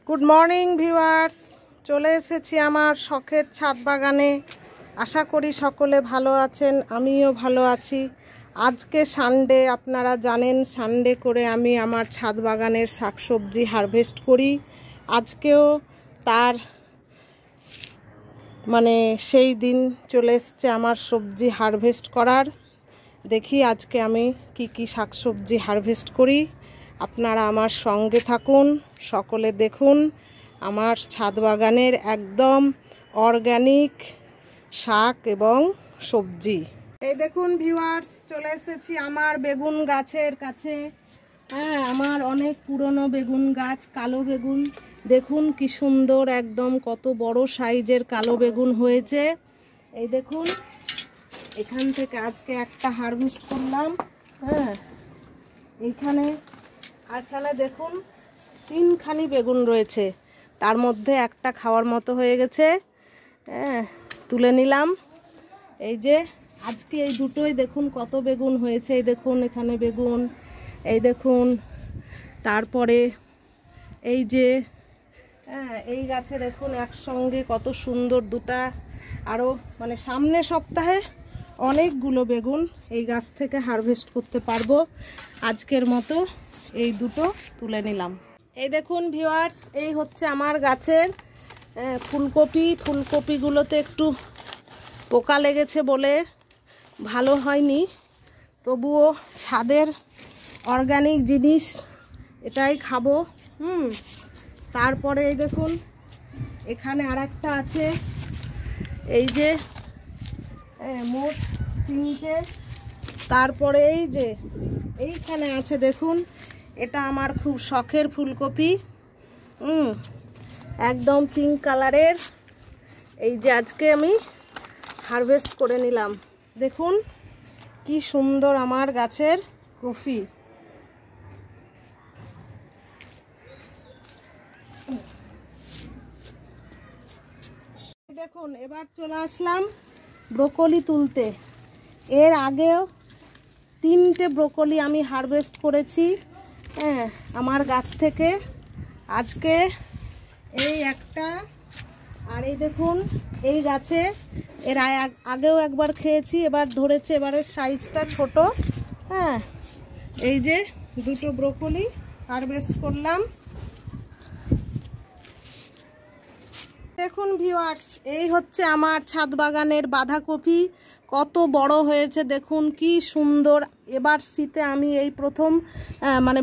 Good morning viewers, চলে এসেছি আমার শখের ছাদ বাগানে। আশা করি সকলে ভালো আছেন, আমিও ভালো আছি। আজকে সানডে, আপনারা জানেন সানডে করে আমি আমার ছাদ বাগানের শাকসবজি হারভেস্ট করি। আজকেও তার সেই দিন চলে এসছে আমার সবজি হারভেস্ট করার। দেখি আজকে আমি কি শাকসবজি হারভেস্ট করি। আপনারা আমার সঙ্গে থাকুন, সকলে দেখুন আমার ছাদ বাগানের একদম অর্গানিক শাক এবং সবজি। এই দেখুন ভিউয়ার্স, চলে এসেছি আমার বেগুন গাছের কাছে। আমার অনেক পুরনো বেগুন গাছ, কালো বেগুন। দেখুন কি সুন্দর, একদম কত বড় সাইজের কালো বেগুন হয়েছে। এই দেখুন, এখান থেকে আজকে একটা হারভেস্ট করলাম। এইখানে দেখুন তিনখানি বেগুন রয়েছে, তার মধ্যে একটা খাওয়ার মতো হয়ে গেছে। তুলে নিলাম। এই যে আজকে এই দুটোই দেখুন কত বেগুন হয়েছে। এই দেখুন এখানে বেগুন, এই দেখুন। তারপরে এই যে এই গাছে দেখুন একসঙ্গে কত সুন্দর দুটা। আরও সামনের সপ্তাহে অনেকগুলো বেগুন এই গাছ থেকে হারভেস্ট করতে পারবো। আজকের মতো এই দুটো তুলে নিলাম। এই দেখুন ভিউয়ার্স, এই হচ্ছে আমার গাছের ফুলকপিগুলোতে একটু পোকা লেগেছে বলে ভালো হয়নি, তবুও ছাদের অর্গানিক জিনিস এটাই খাবো। তারপরে এই দেখুন এখানে আরেকটা আছে। এই যে মোট তিনটে। তারপরে এই যে এইখানে আছে দেখুন, এটা আমার খুব শখের ফুলকপি, একদম পিঙ্ক কালারের। এই যে আজকে আমি হারভেস্ট করে নিলাম। দেখুন কি সুন্দর আমার গাছের কপি। দেখুন এবার চলে আসলাম ব্রোকলি তুলতে। এর আগেও তিনটে ব্রোকলি আমি হারভেস্ট করেছি আমার গাছ থেকে। আজকে এই একটা, আর এই দেখুন এই গাছে এর আগেও একবার খেয়েছি, এবার ধরেছে, এবারের সাইজটা ছোট। এই যে দুটো ব্রোকলি হারভেস্ট করলাম। দেখুন ভিউয়ার্স, এই হচ্ছে আমার ছাদ বাগানের বাঁধাকপি, কত বড় হয়েছে দেখুন কি সুন্দর। এবার শীতে আমি এই প্রথম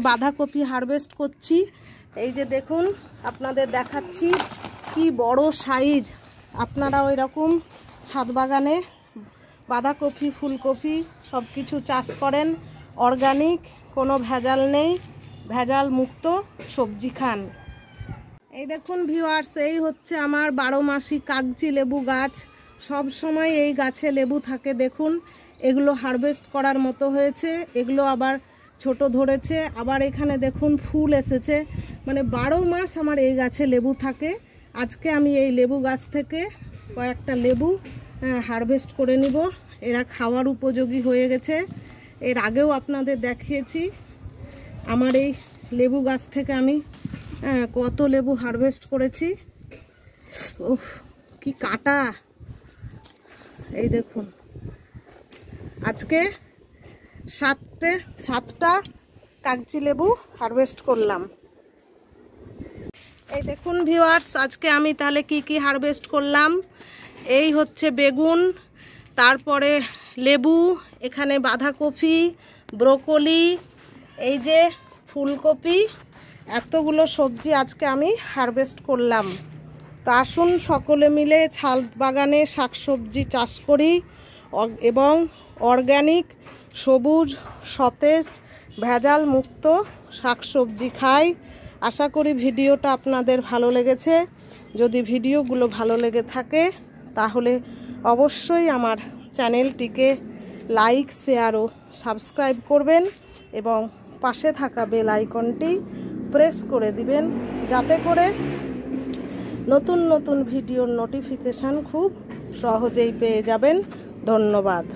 বাঁধাকপি হারভেস্ট করছি। এই যে দেখুন, আপনাদের দেখাচ্ছি কি বড় সাইজ। আপনারা ওই রকম ছাদ বাগানে বাঁধাকপি, ফুলকপি সব কিছু চাষ করেন, অর্গানিক, কোনো ভেজাল নেই, ভেজাল মুক্ত সবজি খান। এই দেখুন ভিউয়ার্স, এই হচ্ছে আমার 12 মাসি কাগজি লেবু গাছ। সব সময় এই গাছে লেবু থাকে। দেখুন এগুলো হারভেস্ট করার মতো হয়েছে, এগুলো আবার ছোট ধরেছে, আবার এখানে দেখুন ফুল এসেছে। 12 মাস আমার এই গাছে লেবু থাকে। আজকে আমি এই লেবু গাছ থেকে কয়েকটা লেবু হারভেস্ট করে নিব। এরা খাওয়ার উপযোগী হয়ে গেছে। এর আগেও আপনাদের দেখিয়েছি আমার এই লেবু গাছ থেকে আমি কত লেবু হারভেস্ট করেছি। উফ কি কাটা। এই দেখুন আজকে সাতটা কাগজি লেবু হারভেস্ট করলাম। এই দেখুন ভিউয়ার্স, আজকে আমি তাহলে কি হারভেস্ট করলাম। এই হচ্ছে বেগুন, তারপরে লেবু, এখানে বাঁধাকপি, ব্রোকলি, এই যে ফুলকপি, এতগুলো সবজি আজকে আমি হারভেস্ট করলাম। তো আসুন সকলে মিলে ছাদ বাগানে শাকসবজি চাষ করি এবং অর্গানিক, সবুজ, সতেজ, ভেজাল মুক্ত শাকসবজি খাই। আশা করি ভিডিওটা আপনাদের ভালো লেগেছে। যদি ভিডিওগুলো ভালো লেগে থাকে তাহলে অবশ্যই আমার চ্যানেলটিকে লাইক, শেয়ার ও সাবস্ক্রাইব করবেন এবং পাশে থাকা বেল আইকনটি প্রেস করে দিবেন, যাতে করে নতুন নতুন ভিডিওর নোটিফিকেশান খুব সহজেই পেয়ে যাবেন। ধন্যবাদ।